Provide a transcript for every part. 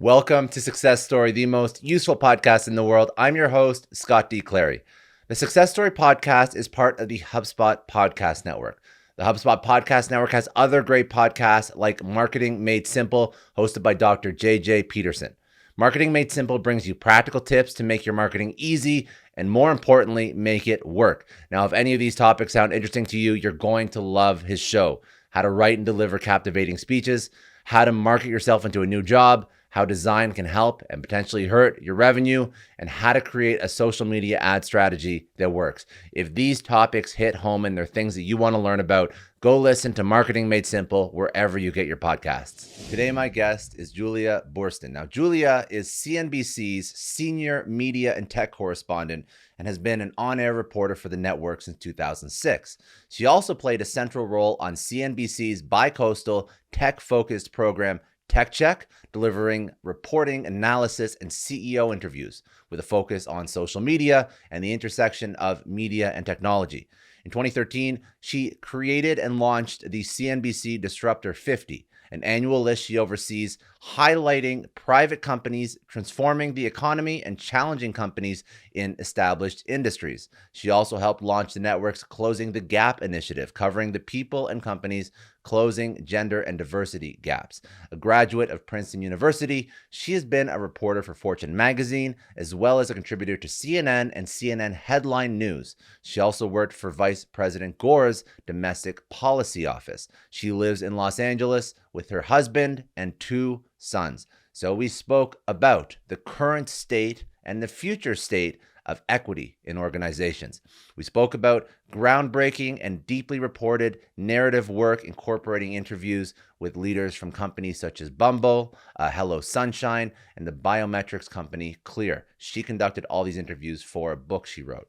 Welcome to Success Story, the most useful podcast in the world. I'm your host, Scott D. Clary. The Success Story podcast is part of the HubSpot Podcast Network. The HubSpot Podcast Network has other great podcasts like Marketing Made Simple, hosted by Dr. J.J. Peterson. Marketing Made Simple brings you practical tips to make your marketing easy and, more importantly, make it work. Now, if any of these topics sound interesting to you, you're going to love his show. How to write and deliver captivating speeches, how to market yourself into a new job, how design can help and potentially hurt your revenue, and how to create a social media ad strategy that works. If these topics hit home and they're things that you want to learn about, go listen to Marketing Made Simple wherever you get your podcasts. Today, my guest is Julia Boorstin. Now, Julia is CNBC's senior media and tech correspondent and has been an on-air reporter for the network since 2006. She also played a central role on CNBC's bi-coastal tech-focused program, TechCheck, delivering reporting, analysis, and CEO interviews with a focus on social media and the intersection of media and technology. In 2013, she created and launched the CNBC Disruptor 50, an annual list she oversees highlighting private companies transforming the economy and challenging companies in established industries. She also helped launch the network's Closing the Gap initiative, covering the people and companies closing gender and diversity gaps. A graduate of Princeton University, she has been a reporter for Fortune magazine, as well as a contributor to CNN and CNN Headline News. She also worked for Vice President Gore's domestic policy office. She lives in Los Angeles with her husband and two sons. So we spoke about the current state and the future state of equity in organizations. We spoke about groundbreaking and deeply reported narrative work incorporating interviews with leaders from companies such as Bumble, Hello Sunshine, and the biometrics company Clear. She conducted all these interviews for a book she wrote.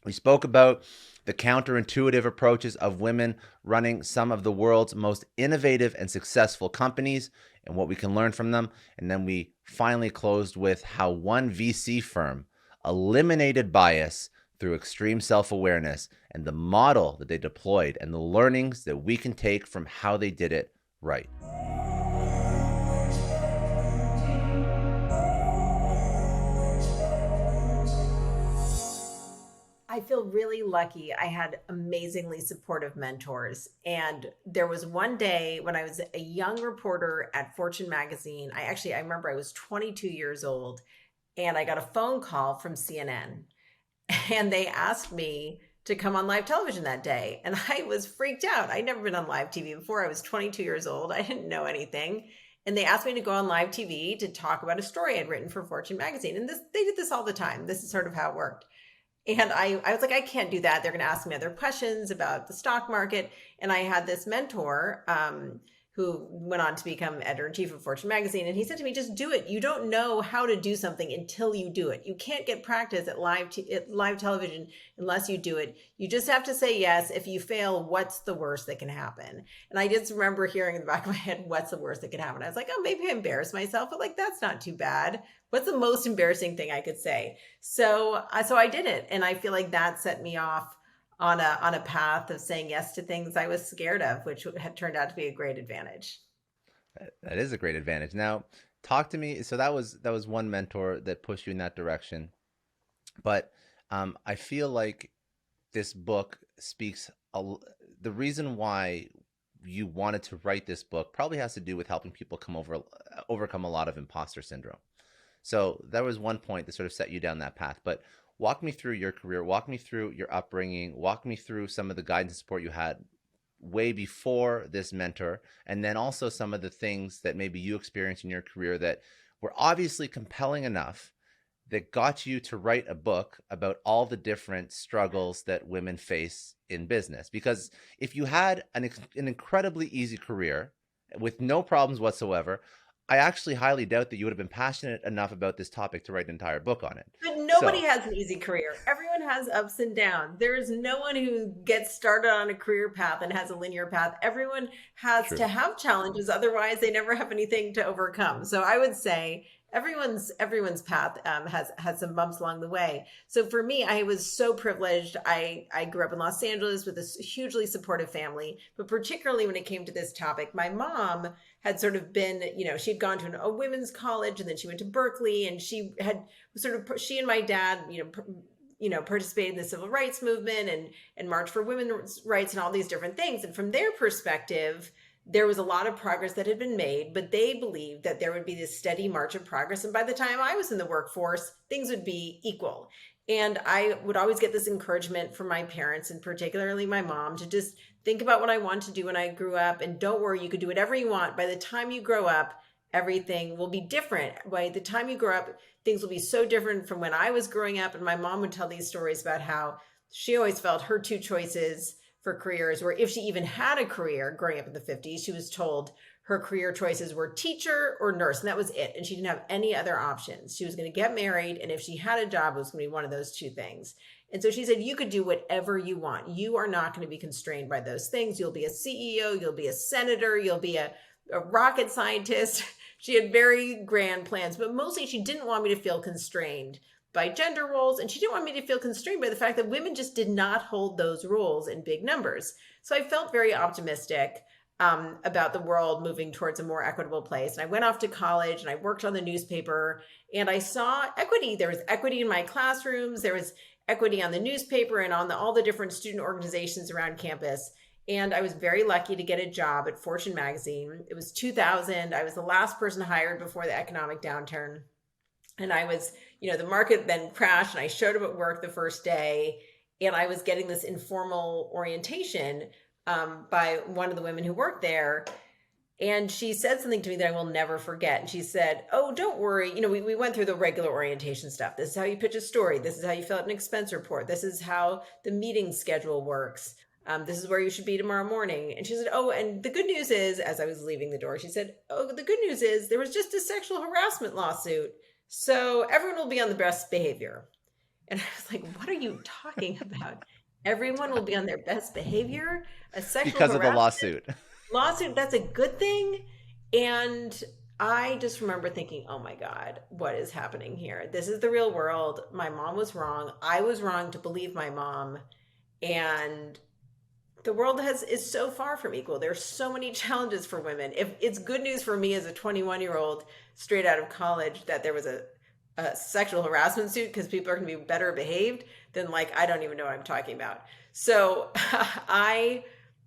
We spoke about the counterintuitive approaches of women running some of the world's most innovative and successful companies and what we can learn from them. And then we finally closed with how one VC firm eliminated bias through extreme self-awareness and the model that they deployed and the learnings that we can take from how they did it right. I feel really lucky. I had amazingly supportive mentors. And there was one day when I was a young reporter at Fortune magazine. I remember I was 22 years old and I got a phone call from CNN and they asked me to come on live television that day. And I was freaked out. I'd never been on live TV before. I was 22 years old. I didn't know anything. And they asked me to go on live TV to talk about a story I'd written for Fortune magazine. And they did this all the time. This is sort of how it worked. And I was like, I can't do that. They're going to ask me other questions about the stock market. And I had this mentor who went on to become editor-in-chief of Fortune magazine. And he said to me, just do it. You don't know how to do something until you do it. You can't get practice at live television unless you do it. You just have to say yes. If you fail, what's the worst that can happen? And I just remember hearing in the back of my head, what's the worst that could happen? I was like, oh, maybe I embarrass myself, but like, that's not too bad. What's the most embarrassing thing I could say? So I did it. And I feel like that set me off on a path of saying yes to things I was scared of, which had turned out to be a great advantage. That is a great advantage. Now, talk to me. So that was one mentor that pushed you in that direction. But I feel like this book speaks, the reason why you wanted to write this book probably has to do with helping people overcome a lot of imposter syndrome. So that was one point that sort of set you down that path. But walk me through your career, walk me through your upbringing, walk me through some of the guidance and support you had way before this mentor, and then also some of the things that maybe you experienced in your career that were obviously compelling enough that got you to write a book about all the different struggles that women face in business. Because if you had an incredibly easy career with no problems whatsoever, I actually highly doubt that you would have been passionate enough about this topic to write an entire book on it. But nobody has an easy career. Everyone has ups and downs. There is no one who gets started on a career path and has a linear path. Everyone has to have challenges. Otherwise, they never have anything to overcome. So I would say everyone's path has some bumps along the way. So for me, I was so privileged. I grew up in Los Angeles with a hugely supportive family, but particularly when it came to this topic, my mom had sort of been, she'd gone to a women's college, and then she went to Berkeley, and she and my dad, participated in the civil rights movement and marched for women's rights and all these different things. And from their perspective, there was a lot of progress that had been made, but they believed that there would be this steady march of progress. And by the time I was in the workforce, things would be equal. And I would always get this encouragement from my parents, and particularly my mom, to just think about what I want to do when I grew up. And don't worry, you could do whatever you want. By the time you grow up, everything will be different. By the time you grow up, things will be so different from when I was growing up. And my mom would tell these stories about how she always felt her two choices for careers, or if she even had a career growing up in the 50s, she was told her career choices were teacher or nurse, and that was it. And she didn't have any other options. She was going to get married, and if she had a job, it was going to be one of those two things. And so she said, you could do whatever you want. You are not going to be constrained by those things. You'll be a CEO, you'll be a senator, you'll be a rocket scientist. She had very grand plans, but mostly she didn't want me to feel constrained by gender roles. And she didn't want me to feel constrained by the fact that women just did not hold those roles in big numbers. So I felt very optimistic about the world moving towards a more equitable place. And I went off to college and I worked on the newspaper, and I saw equity. There was equity in my classrooms. There was equity on the newspaper and on all the different student organizations around campus. And I was very lucky to get a job at Fortune magazine. It was 2000. I was the last person hired before the economic downturn. And I was, the market then crashed, and I showed up at work the first day, and I was getting this informal orientation by one of the women who worked there. And she said something to me that I will never forget. And she said, oh, don't worry. We went through the regular orientation stuff. This is how you pitch a story. This is how you fill out an expense report. This is how the meeting schedule works. This is where you should be tomorrow morning. And she said, oh, and the good news is, as I was leaving the door, she said, oh, the good news is there was just a sexual harassment lawsuit. So everyone will be on the best behavior. And I was like, what are you talking about? Everyone will be on their best behavior? A sexual because of the lawsuit, that's a good thing. And I just remember thinking, oh my God, what is happening here? This is the real world. My mom was wrong. I was wrong to believe my mom. And the world is so far from equal. There's so many challenges for women. If it's good news for me as a 21-year-old straight out of college that there was a sexual harassment suit because people are going to be better behaved, then I don't even know what I'm talking about. So I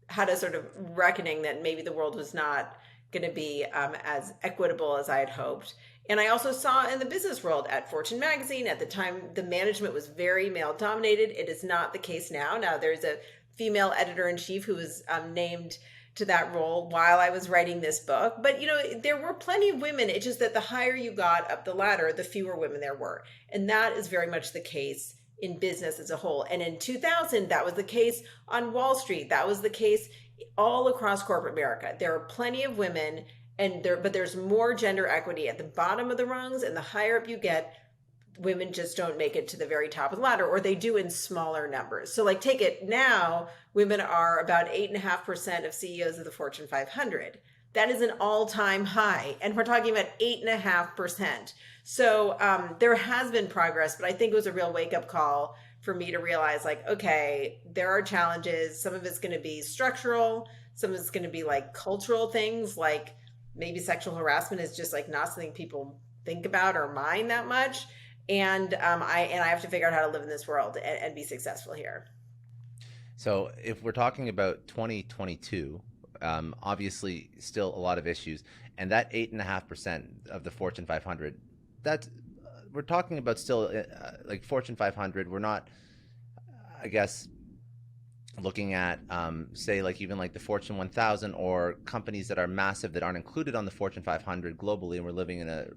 had a sort of reckoning that maybe the world was not going to be as equitable as I had hoped. And I also saw in the business world at Fortune magazine, at the time, the management was very male dominated. It is not the case now. Now there's a female editor-in-chief who was named to that role while I was writing this book. But, there were plenty of women. It's just that the higher you got up the ladder, the fewer women there were. And that is very much the case in business as a whole. And in 2000, that was the case on Wall Street. That was the case all across corporate America. There are plenty of women, but there's more gender equity at the bottom of the rungs, and the higher up you get, women just don't make it to the very top of the ladder, or they do in smaller numbers. So take it now, women are about 8.5% of CEOs of the Fortune 500. That is an all-time high. And we're talking about 8.5%. So there has been progress, but I think it was a real wake-up call for me to realize okay, there are challenges. Some of it's going to be structural. Some of it's going to be cultural things, maybe sexual harassment is just not something people think about or mind that much. And I have to figure out how to live in this world and be successful here. So if we're talking about 2022, obviously still a lot of issues, and that 8.5% of the Fortune 500, we're talking about still Fortune 500. We're not, I guess, looking at say even the Fortune 1000 or companies that are massive that aren't included on the Fortune 500 globally, and we're living in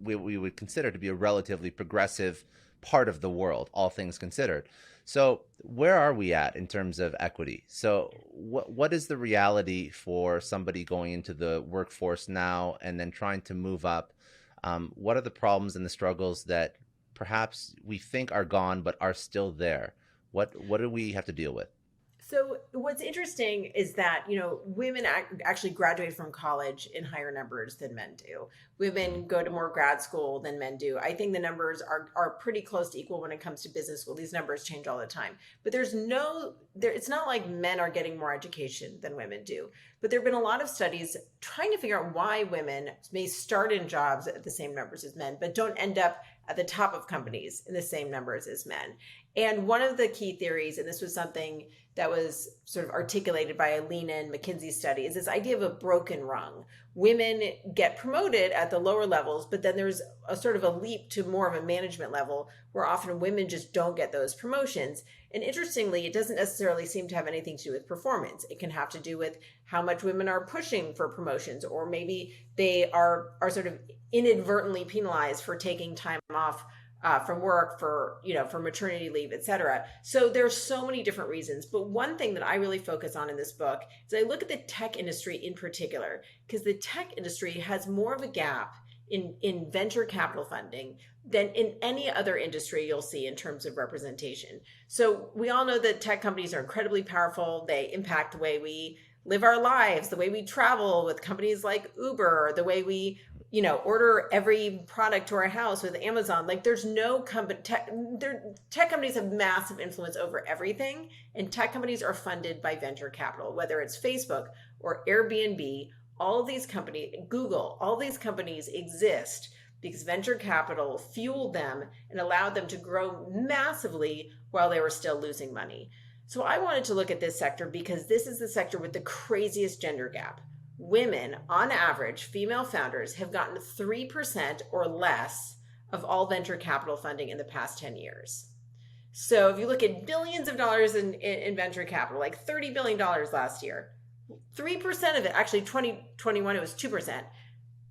we would consider to be a relatively progressive part of the world, all things considered. So where are we at in terms of equity? So what is the reality for somebody going into the workforce now and then trying to move up? What are the problems and the struggles that perhaps we think are gone but are still there? What do we have to deal with? So what's interesting is that, women actually graduate from college in higher numbers than men do. Women go to more grad school than men do. I think the numbers are pretty close to equal when it comes to business school. These numbers change all the time. But it's not like men are getting more education than women do. But there have been a lot of studies trying to figure out why women may start in jobs at the same numbers as men, but don't end up at the top of companies in the same numbers as men. And one of the key theories, and this was something that was sort of articulated by a Lean-In McKinsey study, is this idea of a broken rung. Women get promoted at the lower levels, but then there's a sort of a leap to more of a management level where often women just don't get those promotions. And interestingly, it doesn't necessarily seem to have anything to do with performance. It can have to do with how much women are pushing for promotions, or maybe they are sort of inadvertently penalized for taking time off from work for maternity leave, et cetera. So there's so many different reasons. But one thing that I really focus on in this book is I look at the tech industry in particular, because the tech industry has more of a gap in venture capital funding than in any other industry you'll see in terms of representation. So we all know that tech companies are incredibly powerful. They impact the way we live our lives, the way we travel with companies like Uber, the way we order every product to our house with Amazon. Like there's no company, tech companies have massive influence over everything. And tech companies are funded by venture capital, whether it's Facebook or Airbnb, all of these companies, Google, all these companies exist because venture capital fueled them and allowed them to grow massively while they were still losing money. So I wanted to look at this sector because this is the sector with the craziest gender gap. Women, on average, female founders have gotten 3% or less of all venture capital funding in the past 10 years. So if you look at billions of dollars in venture capital, like $30 billion last year, 3% of it, actually 2021, it was 2%.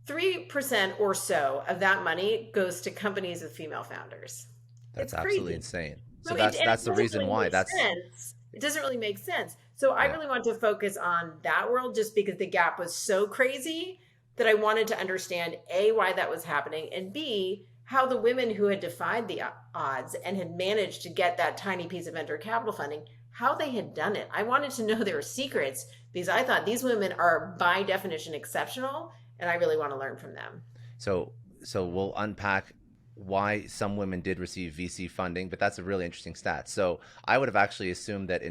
3% or so of that money goes to companies with female founders. That's absolutely insane. So No, that's the reason really why. It doesn't really make sense. So I really want to focus on that world just because the gap was so crazy that I wanted to understand A, why that was happening, and B, how the women who had defied the odds and had managed to get that tiny piece of venture capital funding, how they had done it. I wanted to know their secrets because I thought these women are by definition exceptional, and I really want to learn from them. So we'll unpack why some women did receive VC funding, but that's a really interesting stat. So I would have actually assumed that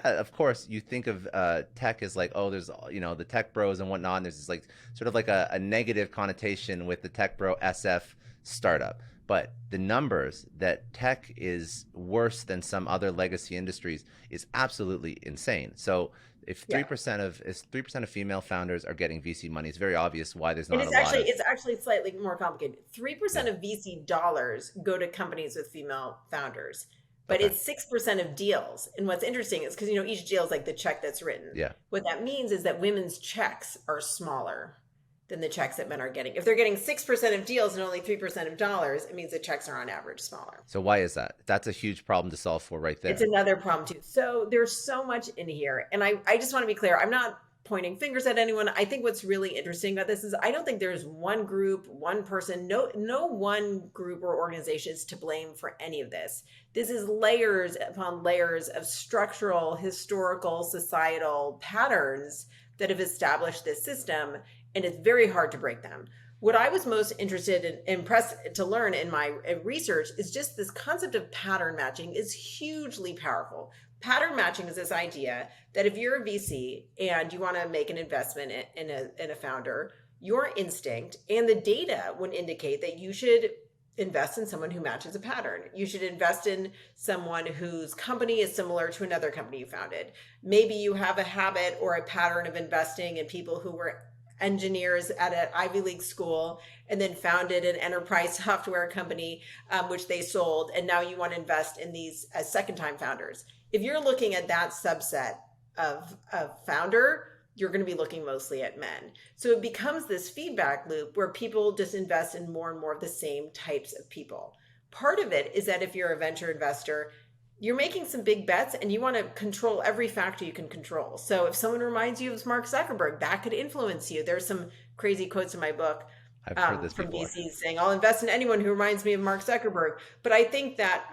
of course, you think of tech as like, oh, there's, the tech bros and whatnot. And there's this like sort of like a negative connotation with the tech bro SF startup. But the numbers that tech is worse than some other legacy industries is absolutely insane. So if 3% of female founders are getting VC money, it's very obvious why there's not it's actually slightly more complicated. 3% of VC dollars go to companies with female founders. But it's 6% of deals. And what's interesting is because, each deal is like the check that's written. Yeah. What that means is that women's checks are smaller than the checks that men are getting. If they're getting 6% of deals and only 3% of dollars, it means the checks are on average smaller. So why is that? That's a huge problem to solve for right there. It's another problem too. So there's so much in here. And I just want to be clear. I'm not pointing fingers at anyone. I think what's really interesting about this is I don't think there's one group, one person, no one group or organization is to blame for any of this. This is layers upon layers of structural, historical, societal patterns that have established this system, and it's very hard to break them. What I was most interested in, impressed to learn in my research is just this concept of pattern matching is hugely powerful. Pattern matching is this idea that if you're a VC and you want to make an investment in a founder, your instinct and the data would indicate that you should invest in someone who matches a pattern. You should invest in someone whose company is similar to another company you founded. Maybe you have a habit or a pattern of investing in people who were engineers at an Ivy League school and then founded an enterprise software company, which they sold. And now you want to invest in these as second-time founders. If you're looking at that subset of founder, you're going to be looking mostly at men. So it becomes this feedback loop where people just invest in more and more of the same types of people. Part of it is that if you're a venture investor, you're making some big bets and you want to control every factor you can control. So if someone reminds you of Mark Zuckerberg, that could influence you. There's some crazy quotes in my book I've heard this from before. VCs saying, I'll invest in anyone who reminds me of Mark Zuckerberg. But I think that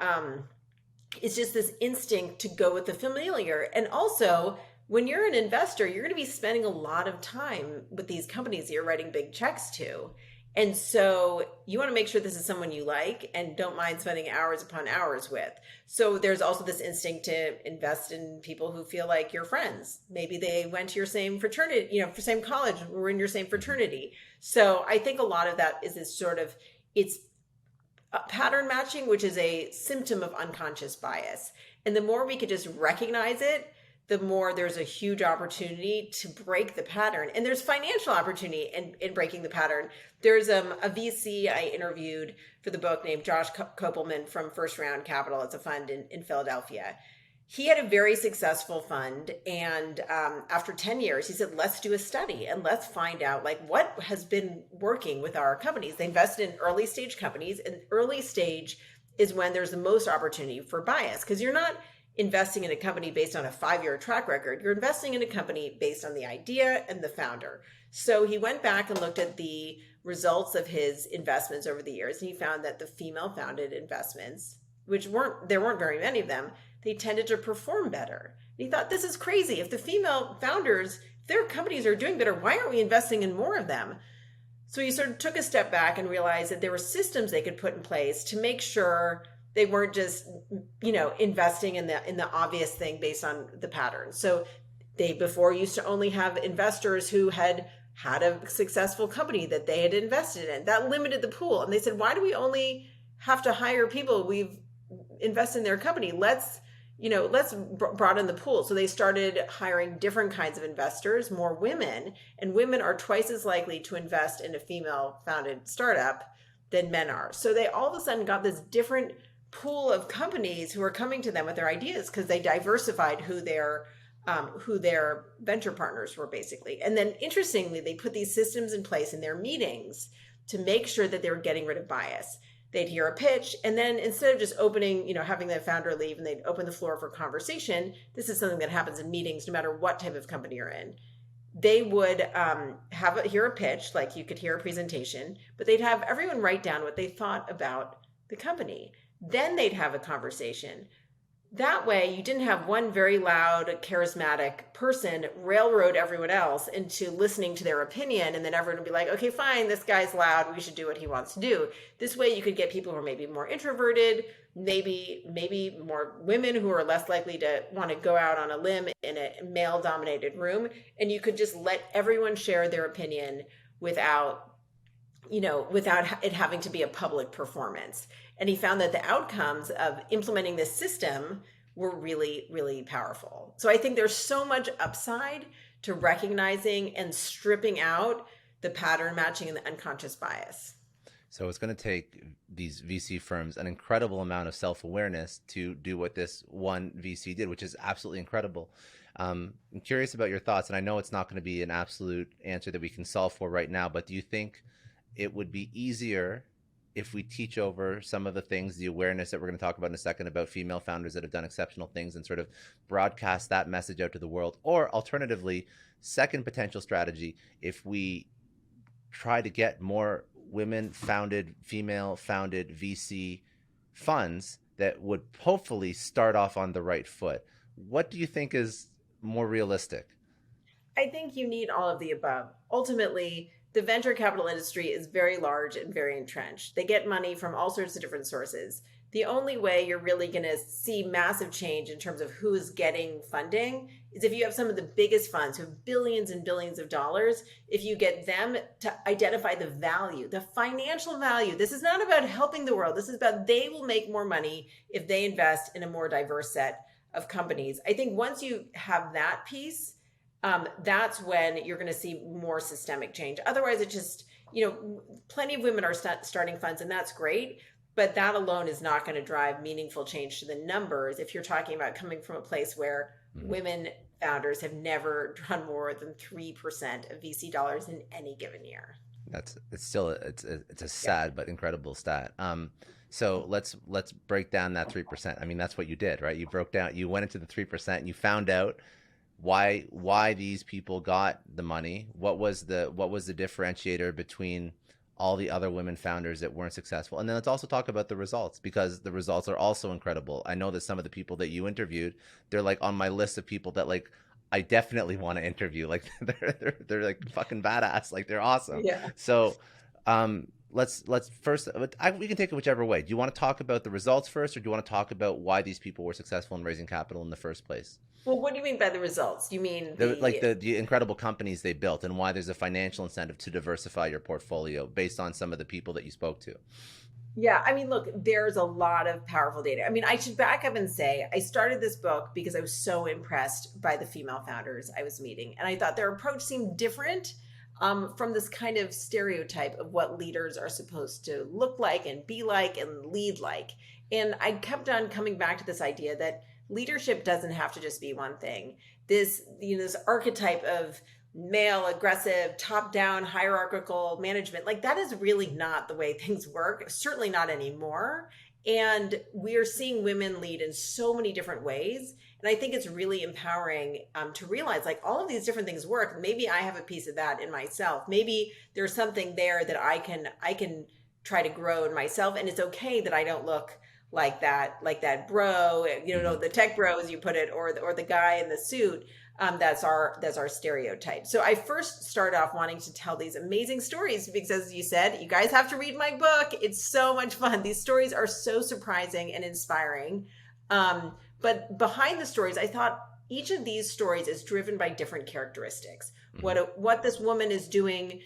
it's just this instinct to go with the familiar. And also, when you're an investor, you're going to be spending a lot of time with these companies that you're writing big checks to. And so you want to make sure this is someone you like and don't mind spending hours upon hours with. So there's also this instinct to invest in people who feel like you're friends. Maybe they went to your same fraternity, for same college, were in your same fraternity. So I think a lot of that is this sort of, it's pattern matching, which is a symptom of unconscious bias. And the more we could just recognize it, the more there's a huge opportunity to break the pattern. And there's financial opportunity in breaking the pattern. There's a VC I interviewed for the book named Josh Kopelman from First Round Capital. It's a fund in Philadelphia. He had a very successful fund. And after 10 years, he said, let's do a study and let's find out what has been working with our companies. They invested in early stage companies, and early stage is when there's the most opportunity for bias, because you're not investing in a company based on a 5-year track record. You're investing in a company based on the idea and the founder. So he went back and looked at the results of his investments over the years, and he found that the female founded investments, there weren't very many of them, they tended to perform better. And he thought, this is crazy. If the female founders, their companies are doing better, why aren't we investing in more of them? So he sort of took a step back and realized that there were systems they could put in place to make sure they weren't just, investing in the obvious thing based on the pattern. So they before used to only have investors who had a successful company that they had invested in. That limited the pool. And they said, why do we only have to hire people we've invested in their company? Let's broaden the pool. So they started hiring different kinds of investors, more women, and women are twice as likely to invest in a female founded startup than men are. So they all of a sudden got this different pool of companies who are coming to them with their ideas because they diversified who their venture partners were, basically. And then interestingly, they put these systems in place in their meetings to make sure that they were getting rid of bias. They'd hear a pitch, and then instead of just opening, having the founder leave, and they'd open the floor for conversation. This is something that happens in meetings no matter what type of company you're in. They would hear a pitch, like you could hear a presentation, but they'd have everyone write down what they thought about the company. Then they'd have a conversation. That way, you didn't have one very loud, charismatic person railroad everyone else into listening to their opinion, and then everyone would be like, okay, fine, this guy's loud, we should do what he wants to do. This way, you could get people who are maybe more introverted, maybe more women who are less likely to want to go out on a limb in a male-dominated room, and you could just let everyone share their opinion without it having to be a public performance. And he found that the outcomes of implementing this system were really, really powerful. So I think there's so much upside to recognizing and stripping out the pattern matching and the unconscious bias. So it's going to take these VC firms an incredible amount of self-awareness to do what this one VC did, which is absolutely incredible. I'm curious about your thoughts, and I know it's not going to be an absolute answer that we can solve for right now, but do you think it would be easier if we teach over some of the things, the awareness that we're going to talk about in a second about female founders that have done exceptional things, and sort of broadcast that message out to the world? Or alternatively, second potential strategy, if we try to get more women-founded, female-founded VC funds that would hopefully start off on the right foot. What do you think is more realistic? I think you need all of the above. Ultimately, the venture capital industry is very large and very entrenched. They get money from all sorts of different sources. The only way you're really going to see massive change in terms of who is getting funding is if you have some of the biggest funds who have billions and billions of dollars. If you get them to identify the value, the financial value. This is not about helping the world. This is about they will make more money if they invest in a more diverse set of companies. I think once you have that piece, that's when you're going to see more systemic change. Otherwise, it just, plenty of women are starting funds, and that's great. But that alone is not going to drive meaningful change to the numbers if you're talking about coming from a place where women founders have never drawn more than 3% of VC dollars in any given year. It's a sad but incredible stat. So let's break down that 3%. I mean, that's what you did, right? You went into the 3% and you found out why these people got the money. What was the differentiator between all the other women founders that weren't successful. And then let's also talk about the results, because the results are also incredible. I know that some of the people that you interviewed, they're like on my list of people that like I definitely want to interview. Like they're like fucking badass. Like they're awesome. Yeah. So let's first we can take it whichever way. Do you want to talk about the results first, or do you want to talk about why these people were successful in raising capital in the first place? Well, what do you mean by the results? You mean The incredible companies they built, and why there's a financial incentive to diversify your portfolio based on some of the people that you spoke to. Yeah, I mean, look, there's a lot of powerful data. I mean, I should back up and say I started this book because I was so impressed by the female founders I was meeting. And I thought their approach seemed different from this kind of stereotype of what leaders are supposed to look like and be like and lead like. And I kept on coming back to this idea that leadership doesn't have to just be one thing. This, this archetype of male, aggressive, top-down, hierarchical management, like that is really not the way things work, certainly not anymore. And we are seeing women lead in so many different ways. And I think it's really empowering to realize like all of these different things work. Maybe I have a piece of that in myself. Maybe there's something there that I can try to grow in myself. And it's okay that I don't look like that bro, the tech bro, as you put it, or the guy in the suit. That's our stereotype. So I first started off wanting to tell these amazing stories because, as you said, you guys have to read my book. It's so much fun. These stories are so surprising and inspiring. But behind the stories, I thought each of these stories is driven by different characteristics. Mm-hmm. What this woman is doing,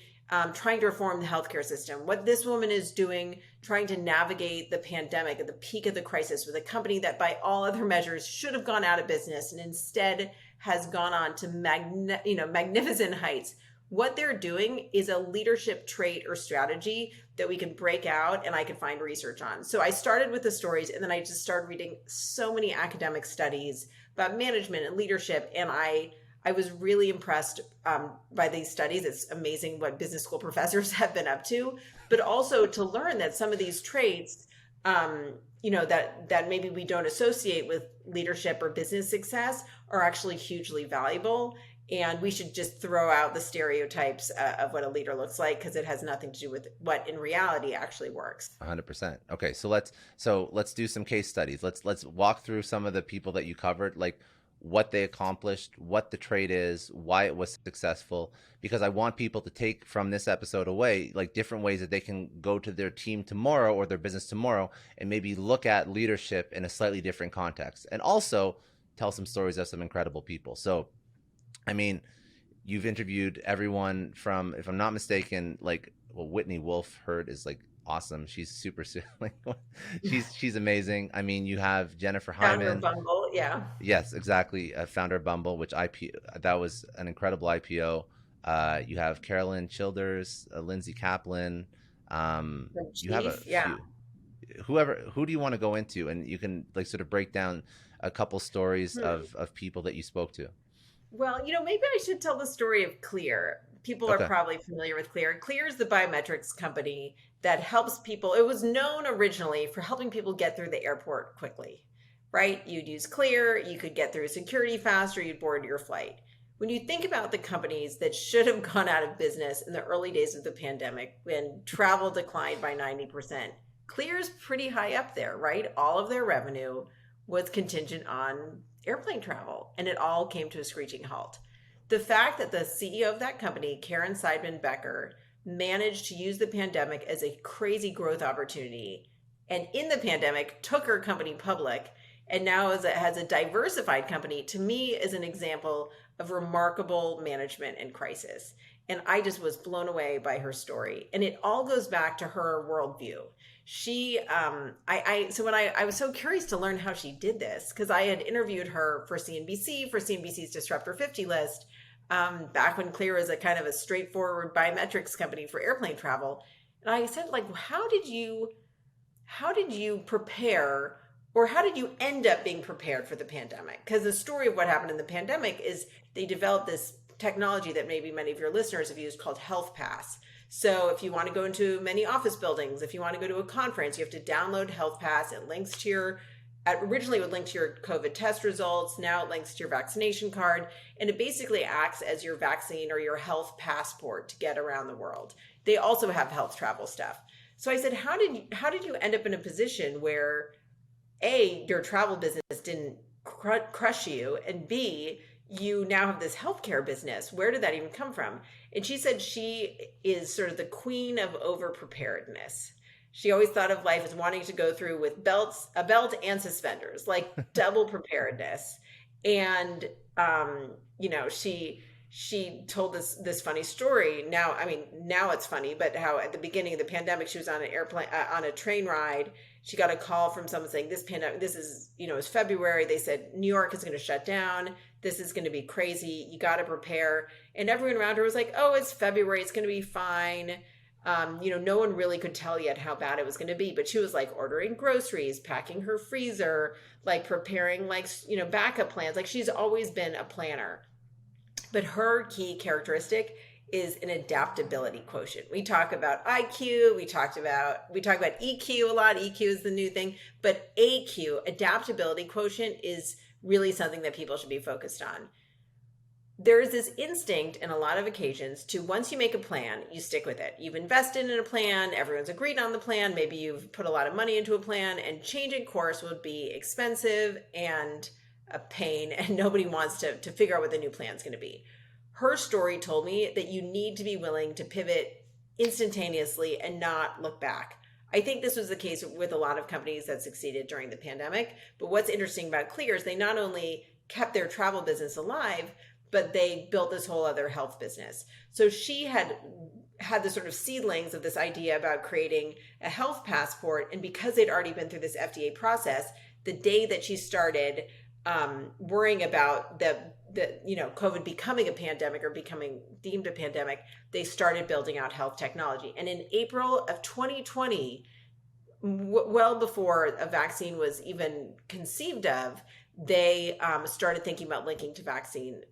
trying to reform the healthcare system, what this woman is doing, trying to navigate the pandemic at the peak of the crisis with a company that by all other measures should have gone out of business and instead has gone on to magnificent heights. What they're doing is a leadership trait or strategy that we can break out and I can find research on. So I started with the stories, and then I just started reading so many academic studies about management and leadership. And I was really impressed by these studies. It's amazing what business school professors have been up to, but also to learn that some of these traits, that maybe we don't associate with leadership or business success are actually hugely valuable. And we should just throw out the stereotypes of what a leader looks like, because it has nothing to do with what in reality actually works. 100%. Okay, so let's do some case studies. Let's walk through some of the people that you covered, like what they accomplished, what the trait is, why it was successful, because I want people to take from this episode away like different ways that they can go to their team tomorrow or their business tomorrow and maybe look at leadership in a slightly different context, and also tell some stories of some incredible people. So, I mean, you've interviewed everyone from, if I'm not mistaken, Whitney Wolf Herd is like awesome. She's super, she's amazing. I mean, you have Jennifer Hyman. Founder of Bumble, yeah. Yes, exactly. Founder of Bumble, which that was an incredible IPO. You have Carolyn Childers, Lindsay Kaplan. You have a few. Who do you want to go into? And you can like sort of break down a couple stories of people that you spoke to. Well, maybe I should tell the story of Clear. People are probably familiar with Clear. Clear is the biometrics company that helps people. It was known originally for helping people get through the airport quickly, right? You'd use Clear, you could get through security faster, you'd board your flight. When you think about the companies that should have gone out of business in the early days of the pandemic, when travel declined by 90%, Clear is pretty high up there, right? All of their revenue was contingent on airplane travel, and it all came to a screeching halt. The fact that the CEO of that company, Karen Seidman Becker, managed to use the pandemic as a crazy growth opportunity, and in the pandemic took her company public, and now has a diversified company, to me is an example of remarkable management in crisis. And I just was blown away by her story. And it all goes back to her worldview. So when I was so curious to learn how she did this, because I had interviewed her for CNBC's Disruptor 50 list, back when Clear was a kind of a straightforward biometrics company for airplane travel. And I said, like, how did you prepare, or how did you end up being prepared for the pandemic? Because the story of what happened in the pandemic is they developed this technology that maybe many of your listeners have used called Health Pass. So if you want to go into many office buildings, if you want to go to a conference, you have to download Health Pass. It links to your originally would link to your COVID test results. Now it links to your vaccination card. And it basically acts as your vaccine or your health passport to get around the world. They also have health travel stuff. So I said, how did you end up in a position where A, your travel business didn't crush you, and B, you now have this healthcare business? Where did that even come from? And she said she is sort of the queen of over preparedness. She always thought of life as wanting to go through with a belt and suspenders, like double preparedness. And she told this funny story. Now, I mean, now it's funny, but how at the beginning of the pandemic, she was on an airplane, on a train ride. She got a call from someone saying this is, it's February. They said, New York is going to shut down. This is going to be crazy. You got to prepare. And everyone around her was like, oh, it's February. It's going to be fine. No one really could tell yet how bad it was going to be, but she was like ordering groceries, packing her freezer, like preparing backup plans. Like she's always been a planner. But her key characteristic is an adaptability quotient. We talk about IQ, we talk about EQ a lot. EQ is the new thing, but AQ, adaptability quotient, is really something that people should be focused on. There is this instinct in a lot of occasions to, once you make a plan, you stick with it. You've invested in a plan, everyone's agreed on the plan, maybe you've put a lot of money into a plan, and changing course would be expensive and a pain, and nobody wants to figure out what the new plan is going to be. Her story told me that you need to be willing to pivot instantaneously and not look back. I think this was the case with a lot of companies that succeeded during the pandemic. But what's interesting about Clear is they not only kept their travel business alive, but they built this whole other health business. So she had the sort of seedlings of this idea about creating a health passport. And because they'd already been through this FDA process, the day that she started worrying about the COVID becoming a pandemic or becoming deemed a pandemic, they started building out health technology. And in April of 2020, well before a vaccine was even conceived of, they started thinking about linking to vaccine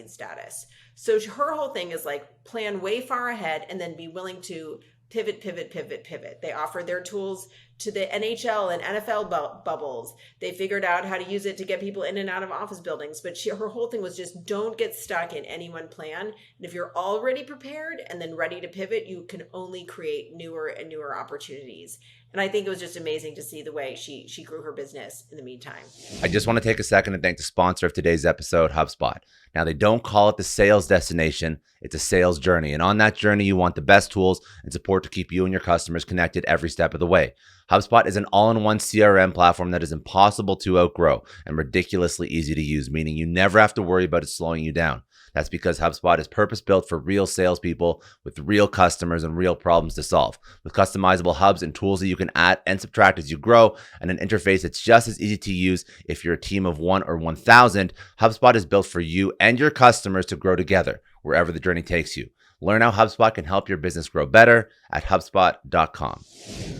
status. So her whole thing is like plan way far ahead and then be willing to pivot. They offered their tools to the NHL and NFL bubbles. They figured out how to use it to get people in and out of office buildings. But her whole thing was just don't get stuck in any one plan. And if you're already prepared and then ready to pivot, you can only create newer and newer opportunities. And I think it was just amazing to see the way she grew her business in the meantime. I just want to take a second to thank the sponsor of today's episode, HubSpot. Now, they don't call it the sales destination. It's a sales journey. And on that journey, you want the best tools and support to keep you and your customers connected every step of the way. HubSpot is an all-in-one CRM platform that is impossible to outgrow and ridiculously easy to use, meaning you never have to worry about it slowing you down. That's because HubSpot is purpose-built for real salespeople with real customers and real problems to solve. With customizable hubs and tools that you can add and subtract as you grow, and an interface that's just as easy to use if you're a team of 1 or 1,000, HubSpot is built for you and your customers to grow together wherever the journey takes you. Learn how HubSpot can help your business grow better at HubSpot.com.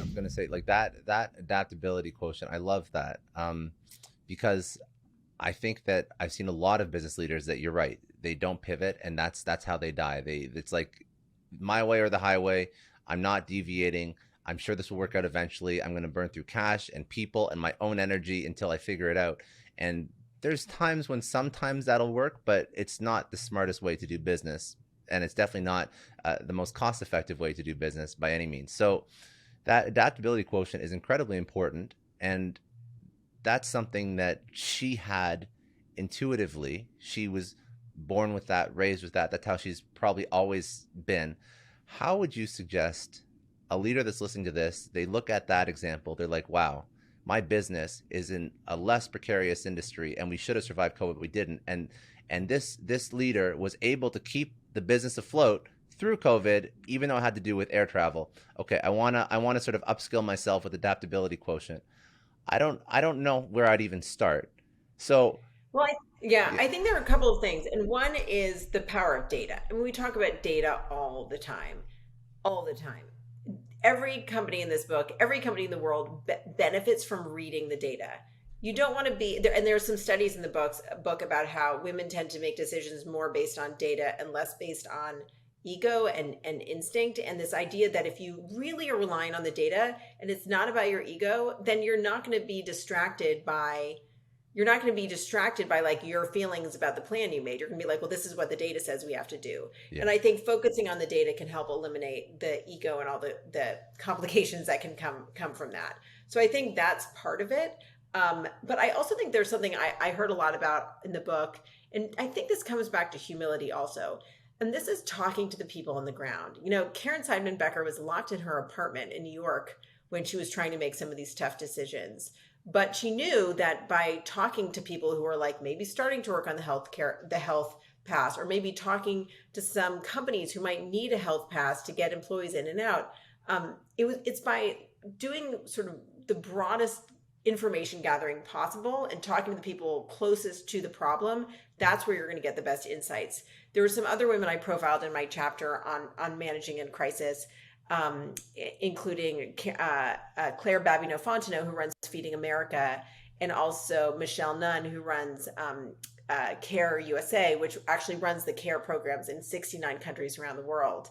I'm going to say like that adaptability quotient. I love that because I think that I've seen a lot of business leaders that you're right. They don't pivot, and that's how they die. It's like my way or the highway. I'm not deviating. I'm sure this will work out eventually. I'm going to burn through cash and people and my own energy until I figure it out. And there's times when sometimes that'll work, but it's not the smartest way to do business. And it's definitely not the most cost-effective way to do business by any means. So that adaptability quotient is incredibly important. And that's something that she had intuitively. She was born with that, raised with that. That's how she's probably always been. How would you suggest a leader that's listening to this, they look at that example, they're like, wow, my business is in a less precarious industry and we should have survived COVID, but we didn't. And this leader was able to keep the business afloat through COVID, even though it had to do with air travel. Okay, I wanna sort of upskill myself with adaptability quotient. I don't know where I'd even start. So well, I think there are a couple of things. And one is the power of data. And we talk about data all the time. Every company in this book, every company in the world benefits from reading the data. You don't want to be there. And there are some studies in the book about how women tend to make decisions more based on data and less based on ego and instinct, and this idea that if you really are relying on the data and it's not about your ego, then you're not going to be distracted by like your feelings about the plan you made. You're going to be like, well, this is what the data says we have to do. Yeah. And I think focusing on the data can help eliminate the ego and all the complications that can come from that. So I think that's part of it. But I also think there's something I heard a lot about in the book, and I think this comes back to humility also. And this is talking to the people on the ground. You know, Karen Seidman Becker was locked in her apartment in New York when she was trying to make some of these tough decisions. But she knew that by talking to people who are like maybe starting to work on the health pass, or maybe talking to some companies who might need a health pass to get employees in and out, it's by doing sort of the broadest information gathering possible and talking to the people closest to the problem. That's where you're going to get the best insights. There were some other women I profiled in my chapter on managing in crisis, including Claire Babineau-Fontenot, who runs Feeding America, and also Michelle Nunn, who runs Care USA, which actually runs the care programs in 69 countries around the world.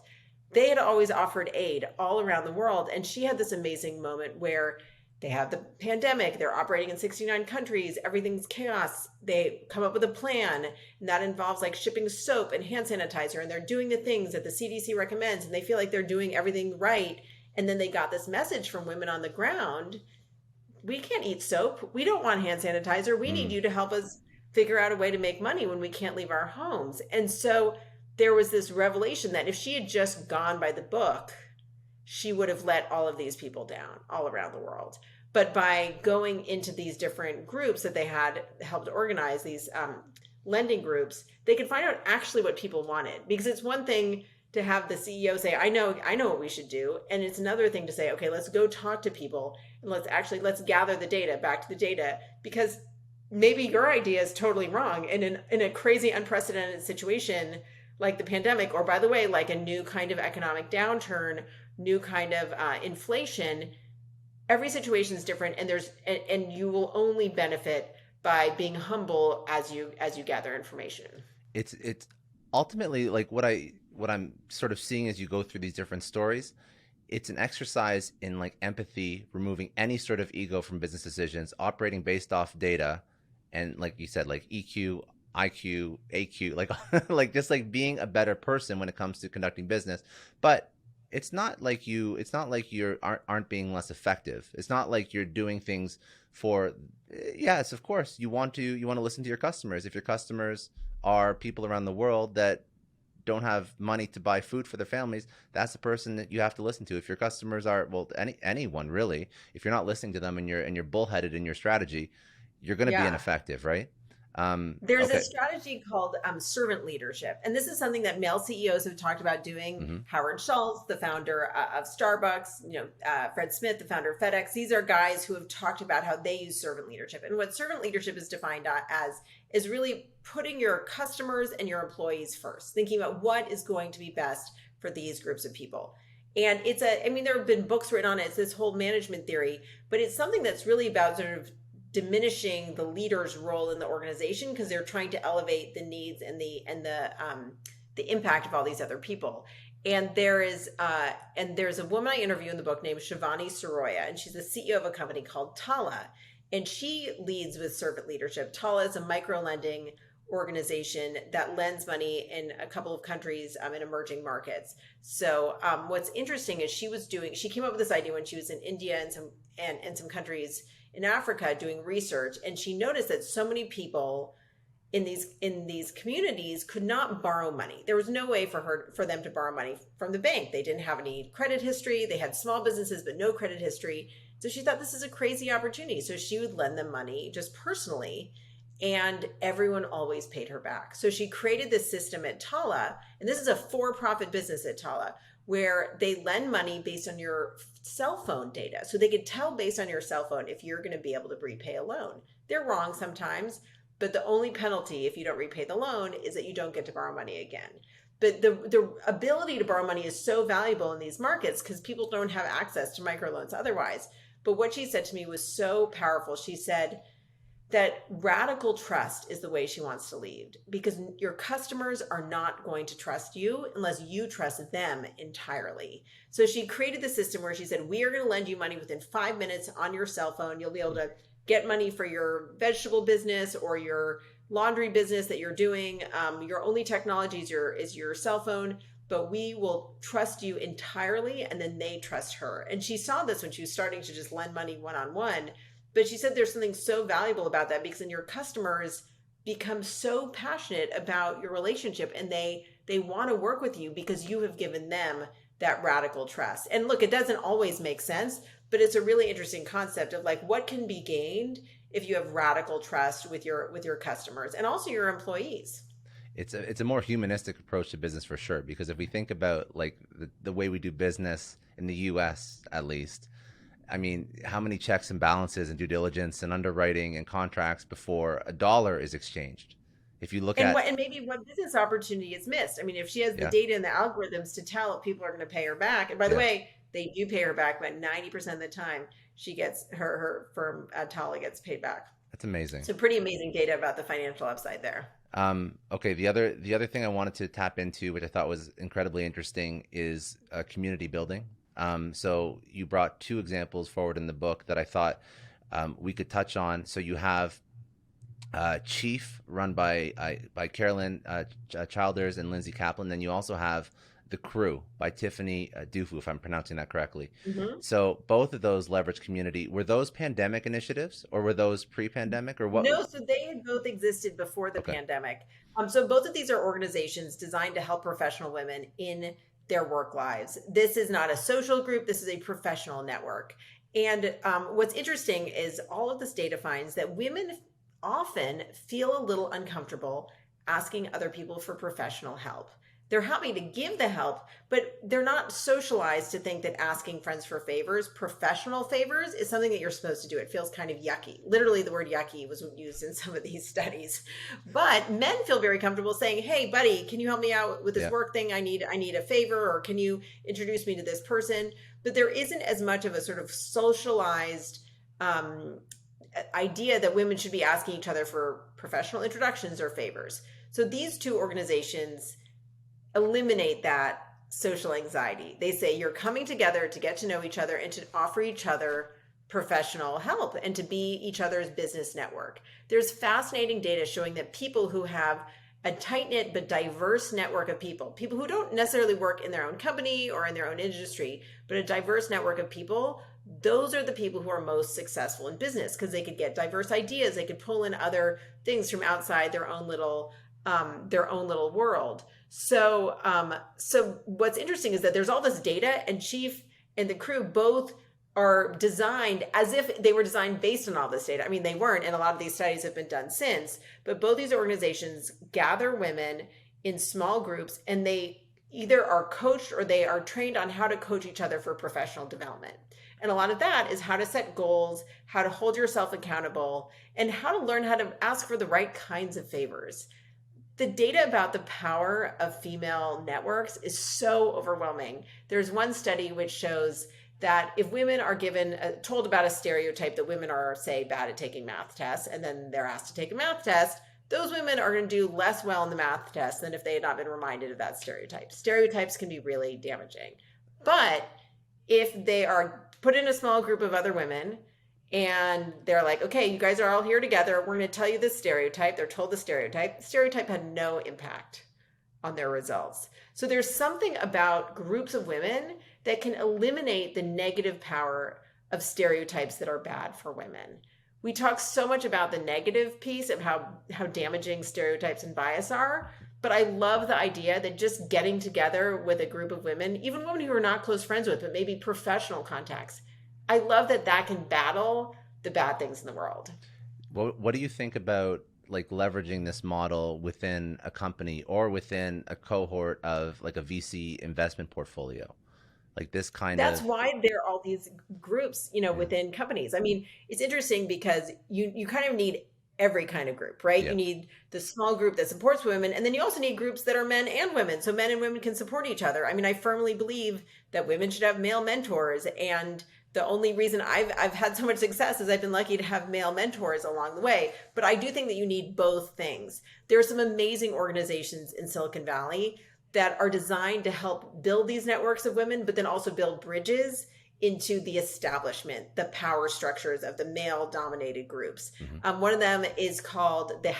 They had always offered aid all around the world, and she had this amazing moment where they have the pandemic, they're operating in 69 countries, everything's chaos. They come up with a plan, and that involves like shipping soap and hand sanitizer, and they're doing the things that the CDC recommends, and they feel like they're doing everything right. And then they got this message from women on the ground: we can't eat soap, we don't want hand sanitizer, we need you to help us figure out a way to make money when we can't leave our homes. And so there was this revelation that if she had just gone by the book, she would have let all of these people down all around the world. But by going into these different groups that they had helped organize, these lending groups, they could find out actually what people wanted. Because it's one thing to have the CEO say, I know what we should do. And it's another thing to say, okay, let's go talk to people and let's gather the data, back to the data, because maybe your idea is totally wrong. And in a crazy, unprecedented situation like the pandemic, or by the way, like a new kind of economic downturn, new kind of inflation, every situation is different, and you will only benefit by being humble as you gather information. It's ultimately like what I'm sort of seeing as you go through these different stories. It's an exercise in like empathy, removing any sort of ego from business decisions, operating based off data, and like you said, like EQ, IQ, AQ, like like just like being a better person when it comes to conducting business. But it's not like you aren't being less effective. It's not like you're doing things for, yes, of course you want to listen to your customers. If your customers are people around the world that don't have money to buy food for their families, that's the person that you have to listen to. If your customers are, well, anyone really, if you're not listening to them and you're bullheaded in your strategy, you're going to be ineffective, right? There's a strategy called servant leadership. And this is something that male CEOs have talked about doing. Mm-hmm. Howard Schultz, the founder of Starbucks, Fred Smith, the founder of FedEx. These are guys who have talked about how they use servant leadership. And what servant leadership is defined as is really putting your customers and your employees first, thinking about what is going to be best for these groups of people. And there have been books written on it. It's this whole management theory, but it's something that's really about sort of diminishing the leader's role in the organization, because they're trying to elevate the needs and the impact of all these other people. And there's a woman I interview in the book named Shivani Soroya, and she's the CEO of a company called Tala, and she leads with servant leadership. Tala is a micro lending organization that lends money in a couple of countries in emerging markets. So what's interesting is she came up with this idea when she was in India and some countries in Africa doing research, and she noticed that so many people in these communities could not borrow money. There was no way for them to borrow money from the bank. They didn't have any credit history. They had small businesses but no credit history. So she thought this is a crazy opportunity. So she would lend them money just personally, and everyone always paid her back. So she created this system at Tala, and this is a for-profit business at Tala, where they lend money based on your cell phone data. So they could tell based on your cell phone if you're going to be able to repay a loan. They're wrong sometimes, but the only penalty if you don't repay the loan is that you don't get to borrow money again. But the ability to borrow money is so valuable in these markets because people don't have access to microloans otherwise. But what she said to me was so powerful. She said, that radical trust is the way she wants to lead, because your customers are not going to trust you unless you trust them entirely. So she created the system where she said, we are going to lend you money within 5 minutes on your cell phone. You'll be able to get money for your vegetable business or your laundry business that you're doing. Your only technology is your cell phone, but we will trust you entirely. And then they trust her. And she saw this when she was starting to just lend money one-on-one. But she said there's something so valuable about that, because then your customers become so passionate about your relationship, and they want to work with you because you have given them that radical trust. And look, it doesn't always make sense, but it's a really interesting concept of like what can be gained if you have radical trust with your customers and also your employees. It's a more humanistic approach to business for sure, because if we think about like the way we do business in the US at least, I mean, how many checks and balances and due diligence and underwriting and contracts before a dollar is exchanged? If you look at and maybe what business opportunity is missed. I mean, if she has the yeah, data and the algorithms to tell if people are going to pay her back, and by the yeah, way, they do pay her back, but 90% of the time she gets her firm Tala gets paid back. that's amazing. So pretty amazing data about the financial upside there. Okay, the other thing I wanted to tap into, which I thought was incredibly interesting, is community building. So you brought two examples forward in the book that I thought we could touch on. So you have Chief, run by Carolyn Childers and Lindsay Kaplan. Then you also have The Crew by Tiffany Dufu, if I'm pronouncing that correctly. Mm-hmm. So both of those leverage community. Were those pandemic initiatives, or were those pre-pandemic, or what? No, so they had both existed before the Okay. pandemic. So both of these are organizations designed to help professional women in their work lives. This is not a social group. This is a professional network. And what's interesting is all of this data finds that women often feel a little uncomfortable asking other people for professional help. They're happy to give the help, but they're not socialized to think that asking friends for favors, professional favors, is something that you're supposed to do. It feels kind of yucky. Literally, the word yucky was used in some of these studies. But men feel very comfortable saying, "Hey, buddy, can you help me out with this Yeah. work thing? I need a favor, or can you introduce me to this person?" But there isn't as much of a sort of socialized idea that women should be asking each other for professional introductions or favors. So these two organizations eliminate that social anxiety. They say you're coming together to get to know each other and to offer each other professional help and to be each other's business network. There's fascinating data showing that people who have a tight-knit but diverse network of people who don't necessarily work in their own company or in their own industry, but a diverse network of people, those are the people who are most successful in business, because they could get diverse ideas. They could pull in other things from outside their own little world. So what's interesting is that there's all this data, and Chief and The Crew both are designed as if they were designed based on all this data. I mean, they weren't, and a lot of these studies have been done since, but both these organizations gather women in small groups, and they either are coached or they are trained on how to coach each other for professional development. And a lot of that is how to set goals, how to hold yourself accountable, and how to learn how to ask for the right kinds of favors. The data about the power of female networks is so overwhelming. There's one study which shows that if women are told about a stereotype that women are, say, bad at taking math tests, and then they're asked to take a math test, those women are going to do less well in the math test than if they had not been reminded of that stereotype. Stereotypes can be really damaging. But if they are put in a small group of other women, and they're like, okay, you guys are all here together, we're going to tell you this stereotype. They're told the stereotype. The stereotype had no impact on their results. So there's something about groups of women that can eliminate the negative power of stereotypes that are bad for women. We talk so much about the negative piece of how damaging stereotypes and bias are, but I love the idea that just getting together with a group of women, even women who are not close friends with, but maybe professional contacts, I love that can battle the bad things in the world. What do you think about like leveraging this model within a company or within a cohort of like a VC investment portfolio? Like this kind That's of why there are all these groups, within companies. I mean, it's interesting because you kind of need every kind of group, right? Yeah. You need the small group that supports women, and then you also need groups that are men and women, so men and women can support each other. I mean, I firmly believe that women should have male mentors, and the only reason I've had so much success is I've been lucky to have male mentors along the way. But I do think that you need both things. There are some amazing organizations in Silicon Valley that are designed to help build these networks of women, but then also build bridges into the establishment, the power structures of the male dominated groups. One of them is called the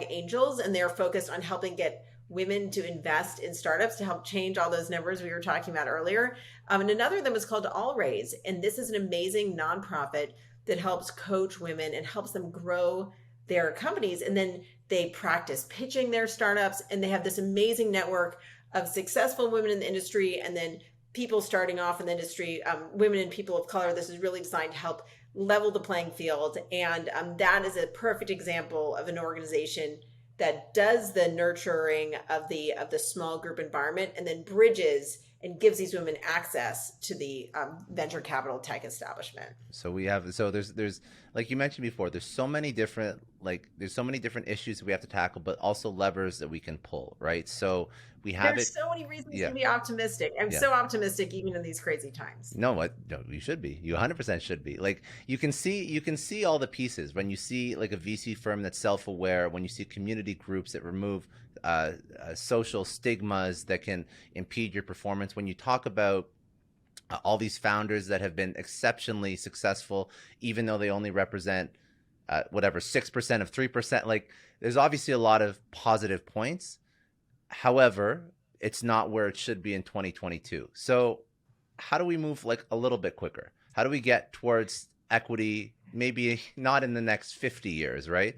#Angels, and they're focused on helping get women to invest in startups to help change all those numbers we were talking about earlier. And another of them is called All Raise. And this is an amazing nonprofit that helps coach women and helps them grow their companies. And then they practice pitching their startups, and they have this amazing network of successful women in the industry, and then people starting off in the industry, women and people of color. This is really designed to help level the playing field. And that is a perfect example of an organization that does the nurturing of the small group environment, and then bridges and gives these women access to the venture capital tech establishment. So there's like you mentioned before, there's so many different issues that we have to tackle, but also levers that we can pull, right? So we have There's so many reasons to be optimistic. I'm so optimistic even in these crazy times. No, you should be. You 100% should be. Like you can see all the pieces when you see like a VC firm that's self-aware, when you see community groups that remove social stigmas that can impede your performance, when you talk about all these founders that have been exceptionally successful, even though they only represent 6% of 3%. Like there's obviously a lot of positive points. However, it's not where it should be in 2022. So how do we move like a little bit quicker? How do we get towards equity? Maybe not in the next 50 years, right?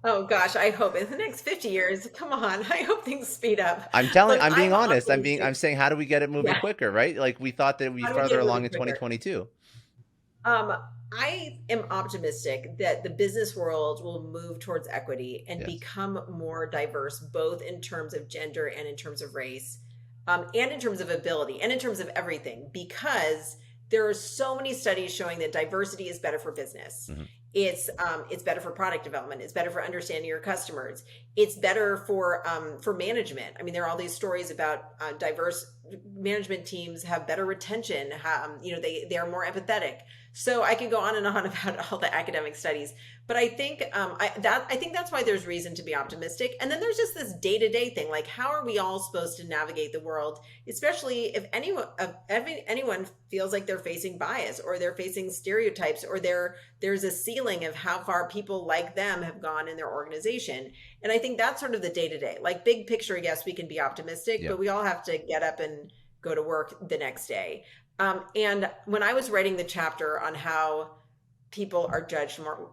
Oh gosh, I hope in the next 50 years, come on, I hope things speed up. I'm being honest. I'm saying, how do we get it moving quicker, right? Like we thought that we'd be farther along in 2022. I am optimistic that the business world will move towards equity and become more diverse, both in terms of gender and in terms of race, and in terms of ability and in terms of everything, because there are so many studies showing that diversity is better for business. It's better for product development. It's better for understanding your customers. It's better for management. I mean, there are all these stories about diverse management teams have better retention. They are more empathetic. So I could go on and on about all the academic studies, but I think I think that's why there's reason to be optimistic. And then there's just this day-to-day thing, like how are we all supposed to navigate the world, especially if anyone feels like they're facing bias or they're facing stereotypes or there's a ceiling of how far people like them have gone in their organization. And I think that's sort of the day-to-day. Like big picture, yes, we can be optimistic, but we all have to get up and go to work the next day. And when I was writing the chapter on how people are judged more,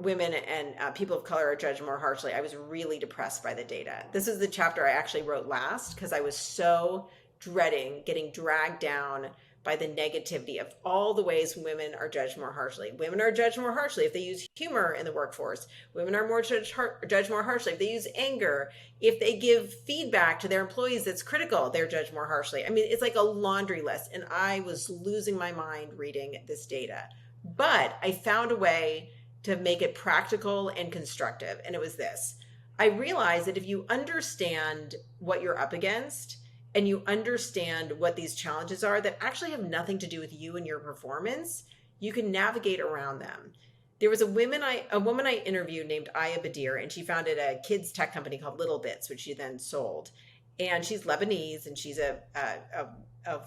women and people of color are judged more harshly, I was really depressed by the data. This is the chapter I actually wrote last because I was so dreading getting dragged down by the negativity of all the ways women are judged more harshly. Women are judged more harshly if they use humor in the workforce. Women are judged more harshly if they use anger. If they give feedback to their employees that's critical, they're judged more harshly. I mean, it's like a laundry list. And I was losing my mind reading this data. But I found a way to make it practical and constructive. And it was this. I realized that if you understand what you're up against, and you understand what these challenges are that actually have nothing to do with you and your performance, you can navigate around them. There was a woman I interviewed named Aya Badir, and she founded a kids tech company called Little Bits, which she then sold. And she's Lebanese, and she's a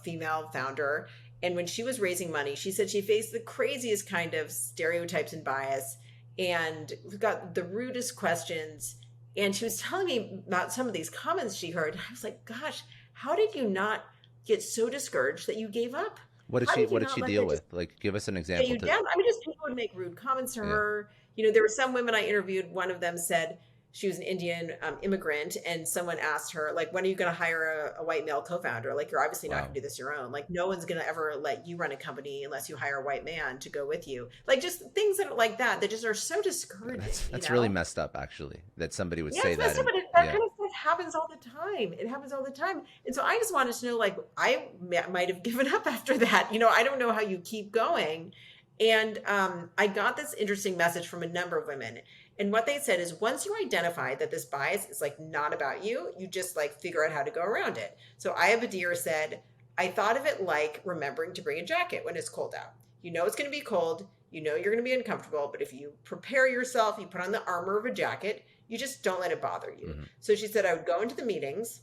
female founder. And when she was raising money, she said she faced the craziest kind of stereotypes and bias, and got the rudest questions. And she was telling me about some of these comments she heard. I was like, gosh, how did you not get so discouraged that you gave up? What did she deal with? Like, give us an example. I mean, just people would make rude comments to her. There were some women I interviewed. One of them said she was an Indian immigrant, and someone asked her, like, when are you going to hire a white male co-founder? Like, you're obviously not going to do this your own. Like, no one's going to ever let you run a company unless you hire a white man to go with you. Like, just things that just are so discouraging. That's really messed up, actually, that somebody would say that. Messed up, but that kind of stuff happens all the time. It happens all the time. And so I just wanted to know, like, I might have given up after that. I don't know how you keep going. And I got this interesting message from a number of women. And what they said is once you identify that this bias is like not about you, you just like figure out how to go around it. So Aya Badir said, I thought of it like remembering to bring a jacket when it's cold out. You know it's going to be cold. You know you're going to be uncomfortable, but if you prepare yourself, you put on the armor of a jacket, you just don't let it bother you. Mm-hmm. So she said I would go into the meetings,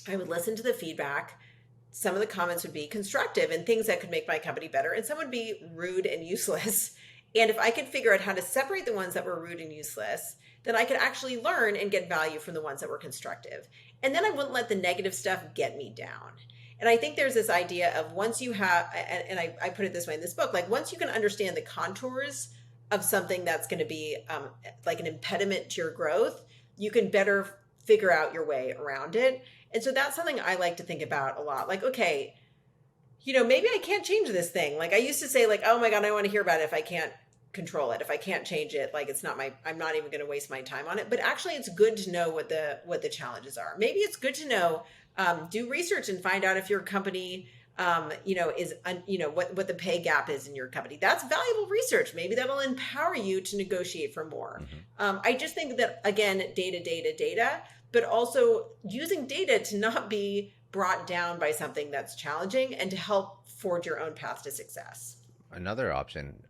I would listen to the feedback. Some of the comments would be constructive and things that could make my company better, and some would be rude and useless. And if I could figure out how to separate the ones that were rude and useless, then I could actually learn and get value from the ones that were constructive. And then I wouldn't let the negative stuff get me down. And I think there's this idea of once you have, and I put it this way in this book, like once you can understand the contours of something that's going to be like an impediment to your growth, you can better figure out your way around it. And so that's something I like to think about a lot. Like, okay, maybe I can't change this thing. Like I used to say like, oh my God, I want to hear about it if I can't control it. If I can't change it, like I'm not even going to waste my time on it. But actually it's good to know what the challenges are. Maybe it's good to know, do research and find out if your company, is, what the pay gap is in your company. That's valuable research. Maybe that'll empower you to negotiate for more. Mm-hmm. I just think that, again, data, but also using data to not be brought down by something that's challenging and to help forge your own path to success. Another option,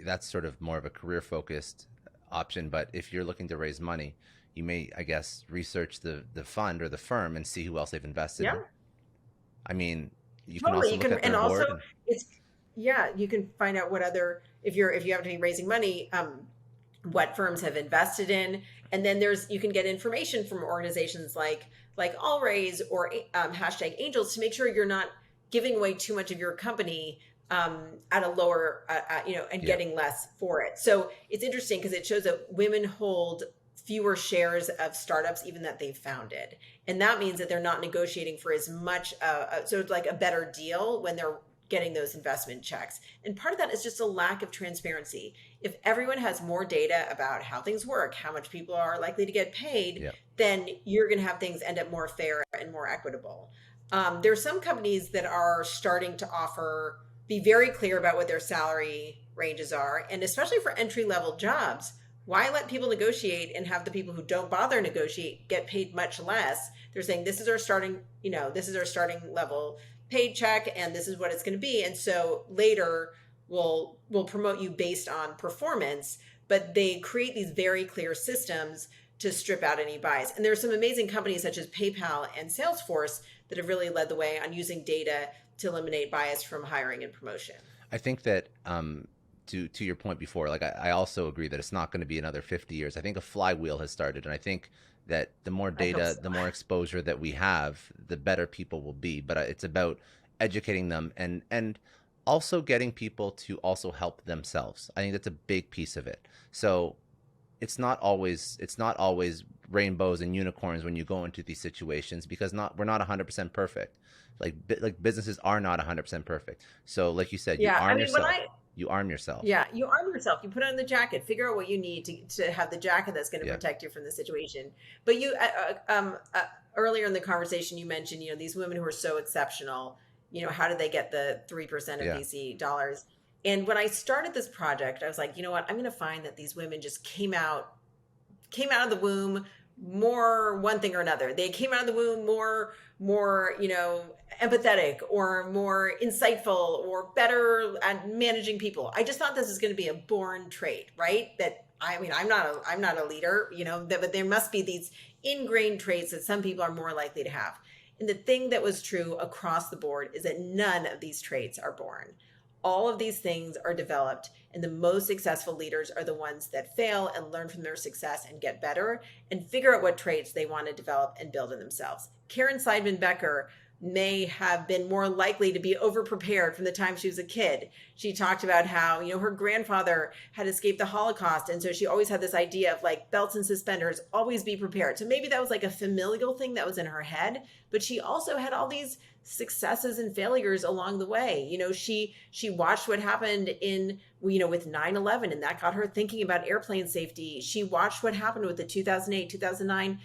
that's sort of more of a career-focused option, but if you're looking to raise money, you may, I guess, research the fund or the firm and see who else they've invested in. I mean, you can also look at their board. You can find out what other, if you have to be raising money, what firms have invested in. And then you can get information from organizations like All Raise or hashtag Angels to make sure you're not giving away too much of your company at a lower, and getting less for it. So it's interesting because it shows that women hold fewer shares of startups even that they've founded. And that means that they're not negotiating for as much, so it's like a better deal when they're getting those investment checks. And part of that is just a lack of transparency. If everyone has more data about how things work, how much people are likely to get paid, then you're going to have things end up more fair and more equitable. There are some companies that are starting to be very clear about what their salary ranges are. And especially for entry-level jobs, why let people negotiate and have the people who don't bother negotiate get paid much less? They're saying this is our starting level paid check, and this is what it's going to be. And so later we'll promote you based on performance, but they create these very clear systems to strip out any bias. And there are some amazing companies such as PayPal and Salesforce that have really led the way on using data to eliminate bias from hiring and promotion. I think that to your point before, like I also agree that it's not going to be another 50 years. I think a flywheel has started, and I think that the more data, the more exposure that we have, the better people will be. But it's about educating them and also getting people to also help themselves. I think that's a big piece of it. So it's not always rainbows and unicorns when you go into these situations, because we're not 100% perfect. Like businesses are not 100% perfect. So like you said, you arm yourself. You arm yourself. Yeah, you arm yourself. You put on the jacket. Figure out what you need to have the jacket that's going to protect you from the situation. But you earlier in the conversation, you mentioned these women who are so exceptional. How did they get the 3% of VC dollars? And when I started this project, I was like, you know what? I'm going to find that these women just came out of the womb more one thing or another. They came out of the womb more empathetic or more insightful or better at managing people. I just thought this is going to be a born trait, right? That I'm not a leader, but there must be these ingrained traits that some people are more likely to have. And the thing that was true across the board is that none of these traits are born. All of these things are developed, and the most successful leaders are the ones that fail and learn from their success and get better and figure out what traits they want to develop and build in themselves. Karen Seidman Becker may have been more likely to be overprepared from the time she was a kid. She talked about how, her grandfather had escaped the Holocaust. And so she always had this idea of like belts and suspenders, always be prepared. So maybe that was like a familial thing that was in her head, but she also had all these successes and failures along the way. She watched what happened with 9/11, and that got her thinking about airplane safety. She watched what happened with the 2008, 2009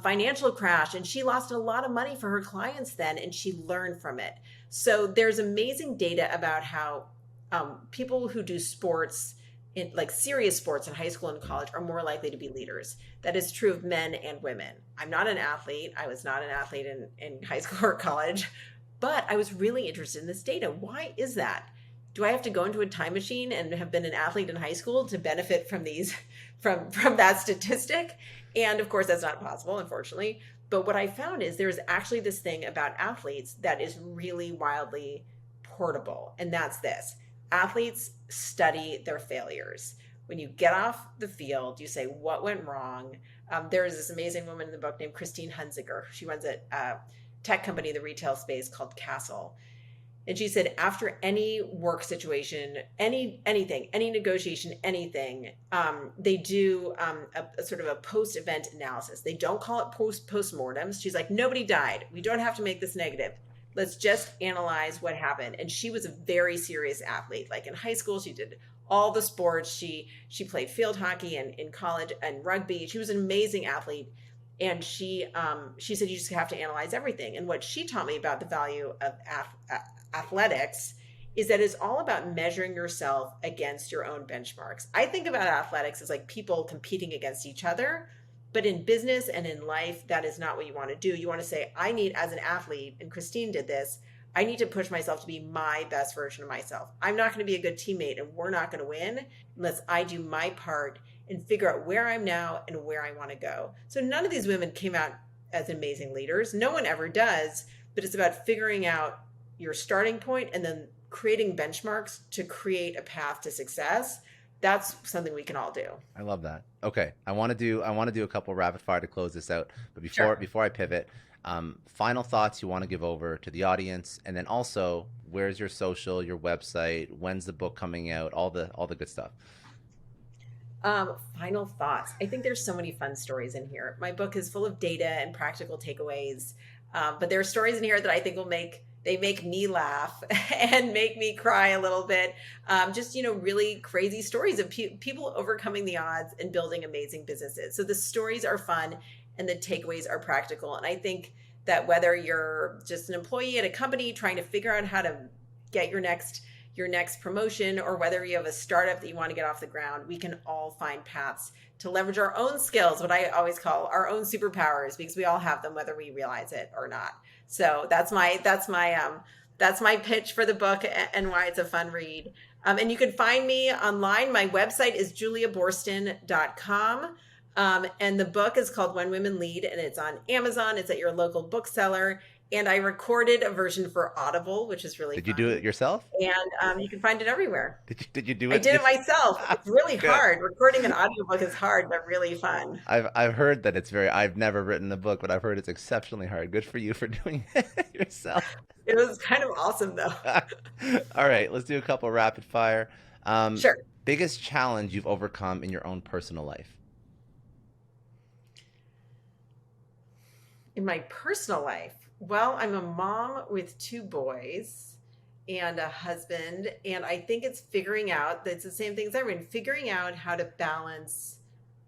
financial crash, and she lost a lot of money for her clients then, and she learned from it. So there's amazing data about how people who do sports, like serious sports in high school and college, are more likely to be leaders. That is true of men and women. I'm not an athlete. I was not an athlete in high school or college, But I was really interested in this data. Why is that? Do I have to go into a time machine and have been an athlete in high school to benefit from these from that statistic? And of course, that's not possible, unfortunately. But what I found is there's actually this thing about athletes that is really wildly portable, and that's this: athletes study their failures. When you get off the field, you say, what went wrong? There is this amazing woman in the book named Christine Hunziker. She runs a tech company in the retail space called Castle. And she said, after any work situation, anything, any negotiation, anything, they do a sort of a post-event analysis. They don't call it post-mortems. She's like, nobody died. We don't have to make this negative. Let's just analyze what happened. And she was a very serious athlete. Like in high school, she did all the sports. She played field hockey and in college and rugby. She was an amazing athlete. And she said, you just have to analyze everything. And what she taught me about the value of athletics is that it's all about measuring yourself against your own benchmarks. I think about athletics as like people competing against each other, but in business and in life, that is not what you want to do. You want to say, I need, as an athlete, and Christine did this, I need to push myself to be my best version of myself. I'm not going to be a good teammate, and we're not going to win unless I do my part and figure out where I'm now and where I want to go. So none of these women came out as amazing leaders. No one ever does, but it's about figuring out your starting point and then creating benchmarks to create a path to success. That's something we can all do. I love that. Okay. I want to do a couple rapid fire to close this out. But Sure. before I pivot, final thoughts you want to give over to the audience, and then also where's your social, your website, when's the book coming out, all the good stuff. Final thoughts. I think there's so many fun stories in here. My book is full of data and practical takeaways. But there are stories in here that I think make me laugh and make me cry a little bit. Just, really crazy stories of people overcoming the odds and building amazing businesses. So the stories are fun and the takeaways are practical. And I think that whether you're just an employee at a company trying to figure out how to get your next promotion, or whether you have a startup that you want to get off the ground, we can all find paths to leverage our own skills, what I always call our own superpowers, because we all have them, whether we realize it or not. So that's my pitch for the book and why it's a fun read. And you can find me online. My website is juliaboorstin.com. And the book is called When Women Lead, and it's on Amazon. It's at your local bookseller. And I recorded a version for Audible, which is really fun. Did you do it yourself? And you can find it everywhere. Did you do it? I did it myself. It's really Good. hard. Recording an audiobook is hard, but really fun. I've heard that I've never written a book, but I've heard it's exceptionally hard. Good for you for doing it yourself. It was kind of awesome, though. All right, let's do a couple rapid fire. Sure. Biggest challenge you've overcome in your own personal life? In my personal life, well, I'm a mom with 2 boys and a husband, and I think it's figuring out, that's the same thing as everyone, figuring out how to balance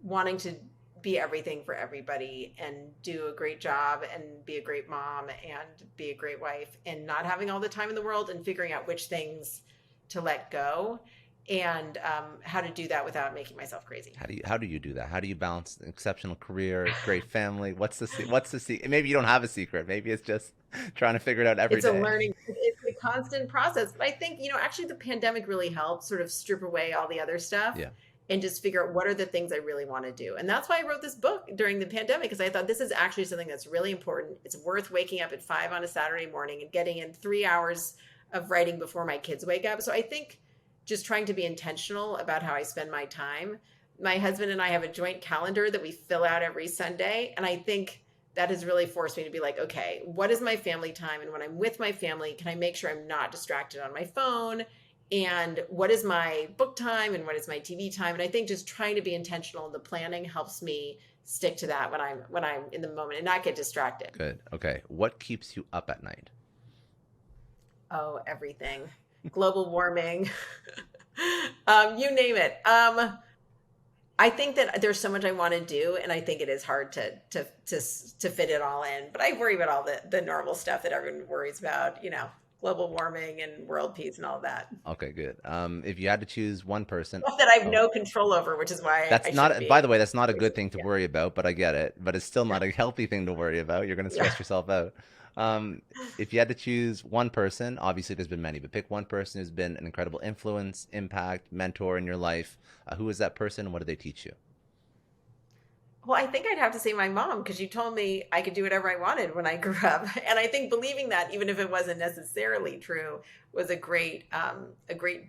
wanting to be everything for everybody and do a great job and be a great mom and be a great wife, and not having all the time in the world, and figuring out which things to let go, and how to do that without making myself crazy. How do you do that? How do you balance an exceptional career, great family? What's the secret? Maybe you don't have a secret. Maybe it's just trying to figure it out every day. It's a constant process. But I think, actually the pandemic really helped sort of strip away all the other stuff. Yeah. And just figure out what are the things I really want to do. And that's why I wrote this book during the pandemic, because I thought this is actually something that's really important. It's worth waking up at 5 on a Saturday morning and getting in 3 hours of writing before my kids wake up. So I think just trying to be intentional about how I spend my time. My husband and I have a joint calendar that we fill out every Sunday. And I think that has really forced me to be like, okay, what is my family time? And when I'm with my family, can I make sure I'm not distracted on my phone? And what is my book time and what is my TV time? And I think just trying to be intentional in the planning helps me stick to that when I'm in the moment and not get distracted. Good. Okay. What keeps you up at night? Oh, everything. Global warming, you name it. I think that there's so much I want to do, and I think it is hard to fit it all in. But I worry about all the normal stuff that everyone worries about, global warming and world peace and all of that. Okay, good. If you had to choose one person, stuff that I have no control over, which is why that's not. By the way, that's not a good thing to worry about. But I get it. But it's still not a healthy thing to worry about. You're going to stress yourself out. Um, if you had to choose one person, obviously there's been many, but pick one person who's been an incredible influence, impact, mentor in your life. Who is that person and what did they teach you? Well, I think I'd have to say my mom because she told me I could do whatever I wanted when I grew up, and I think believing that, even if it wasn't necessarily true, was a great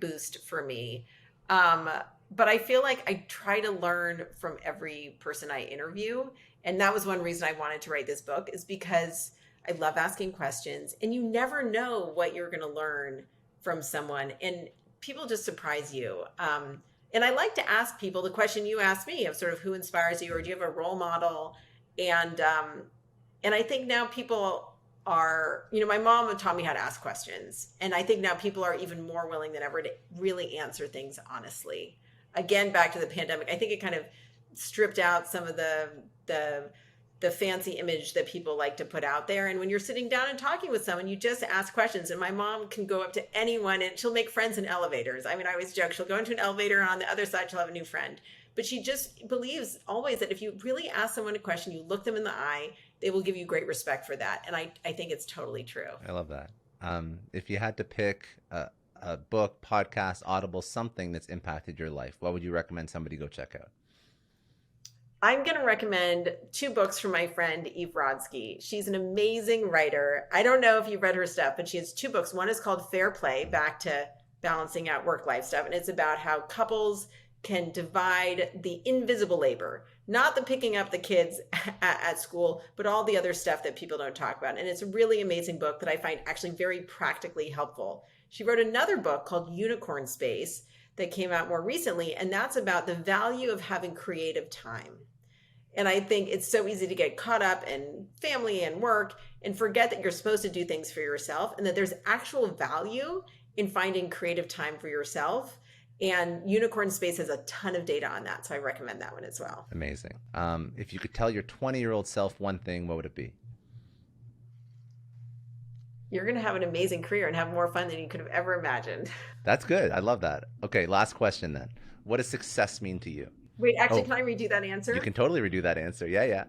boost for me. Um, but I feel like I try to learn from every person I interview, and that was one reason I wanted to write this book is because I love asking questions, and you never know what you're going to learn from someone, and people just surprise you. And I like to ask people the question you asked me of sort of who inspires you, or do you have a role model? And I think now people are, my mom taught me how to ask questions, and I think now people are even more willing than ever to really answer things honestly. Again, back to the pandemic, I think it kind of stripped out some of the fancy image that people like to put out there. And when you're sitting down and talking with someone, you just ask questions. And my mom can go up to anyone and she'll make friends in elevators. I mean, I always joke, she'll go into an elevator and on the other side, she'll have a new friend. But she just believes always that if you really ask someone a question, you look them in the eye, they will give you great respect for that. And I think it's totally true. I love that. If you had to pick a book, podcast, Audible, something that's impacted your life, what would you recommend somebody go check out? I'm going to recommend two books from my friend Eve Brodsky. She's an amazing writer. I don't know if you've read her stuff, but she has two books. One is called Fair Play, back to balancing out work-life stuff. And it's about how couples can divide the invisible labor, not the picking up the kids at school, but all the other stuff that people don't talk about. And it's a really amazing book that I find actually very practically helpful. She wrote another book called Unicorn Space that came out more recently, and that's about the value of having creative time. And I think it's so easy to get caught up in family and work and forget that you're supposed to do things for yourself and that there's actual value in finding creative time for yourself. And Unicorn Space has a ton of data on that. So I recommend that one as well. Amazing. If you could tell your 20-year-old self one thing, what would it be? You're going to have an amazing career and have more fun than you could have ever imagined. That's good. I love that. Okay, last question then. What does success mean to you? Wait, actually, can I redo that answer? You can totally redo that answer. Yeah.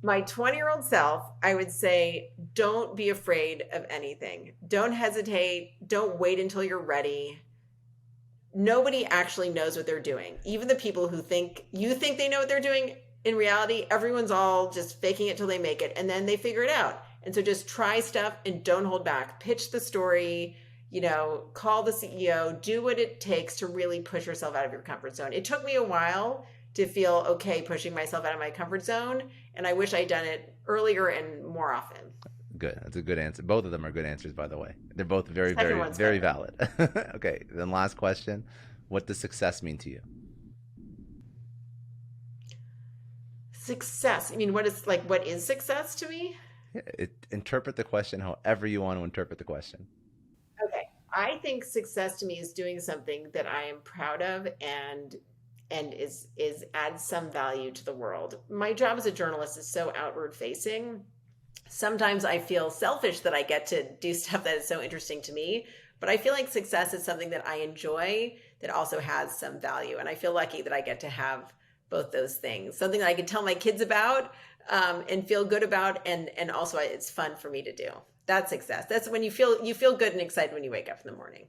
My 20-year-old self, I would say, don't be afraid of anything. Don't hesitate. Don't wait until you're ready. Nobody actually knows what they're doing. Even the people who think they know what they're doing, in reality, everyone's all just faking it till they make it, and then they figure it out. And so just try stuff and don't hold back. Pitch the story, call the CEO, do what it takes to really push yourself out of your comfort zone. It took me a while to feel okay pushing myself out of my comfort zone, and I wish I'd done it earlier and more often. Good. That's a good answer. Both of them are good answers, by the way. They're both very, very, very valid. Okay, then last question. What does success mean to you? Success. I mean, what is success to me? Interpret the question however you want to interpret the question. Okay. I think success to me is doing something that I am proud of and is adds some value to the world. My job as a journalist is so outward facing. Sometimes I feel selfish that I get to do stuff that is so interesting to me, but I feel like success is something that I enjoy that also has some value. And I feel lucky that I get to have both those things, something that I can tell my kids about and feel good about. And also it's fun for me to do. That's success. That's when you feel good and excited when you wake up in the morning.